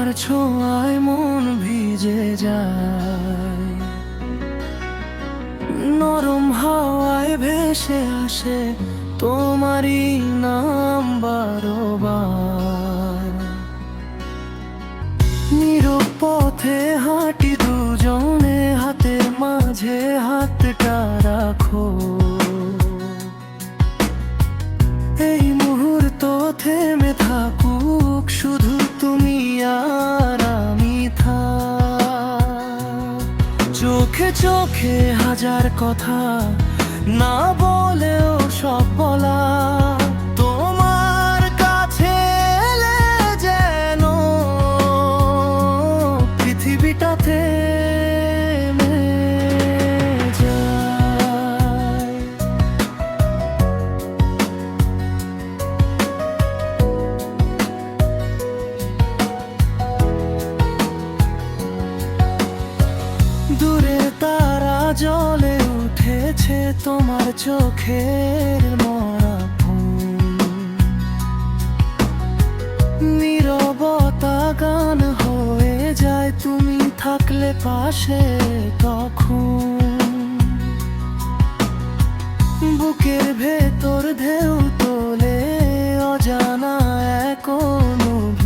তোমার ছোঁয়ায় মন ভিজে যায়, নরম হাওয়ায় ভেসে আসে তোমারই নাম বারবার। নীরব পথে হাঁটি দুজনে, হাতের মাঝে হাতটা রাখো। এই মুহূর্ত থেমে থাকুক, শুধু তুমি আর আমি থাক। চোখে চোখে হাজার কথা, না বলেও সব বলা। তোমার কাছে এলে যেন পৃথিবীটা থেমে যায়। দূরে তারা জ্বলে উঠেছে তোমার চোখের মরা ফুল। নীরবতা গান হয়ে যায় তুমি থাকলে পাশে তখন। বুকের ভেতর ঢেউ তোলে অজানা এক অনুভূতি।